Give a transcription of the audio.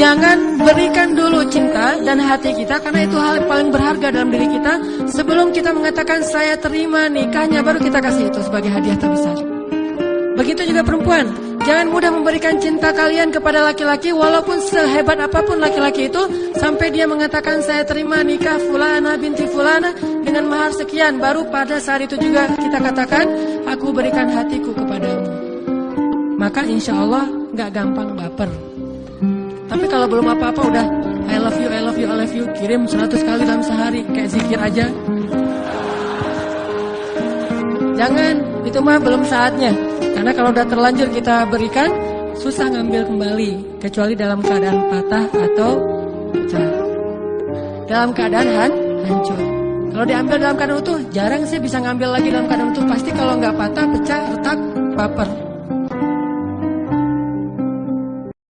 Jangan berikan dulu cinta dan hati kita, karena itu hal yang paling berharga dalam diri kita. Sebelum kita mengatakan saya terima nikahnya, baru kita kasih itu sebagai hadiah terbesar. Begitu juga perempuan, jangan mudah memberikan cinta kalian kepada laki-laki, walaupun sehebat apapun laki-laki itu, sampai dia mengatakan saya terima nikah fulana binti fulana dengan mahar sekian, baru pada saat itu juga kita katakan aku berikan hatiku kepadamu. Maka insya Allah gak gampang baper. Tapi kalau belum apa-apa udah I love you, I love you, I love you, kirim 100 kali dalam sehari, kayak zikir aja. Jangan, itu mah belum saatnya. Karena kalau udah terlanjur kita berikan, susah ngambil kembali, kecuali dalam keadaan patah atau pecah. Dalam keadaan hancur. Kalau diambil dalam keadaan utuh, jarang sih bisa ngambil lagi dalam keadaan utuh. Pasti kalau nggak patah, pecah, retak, baper.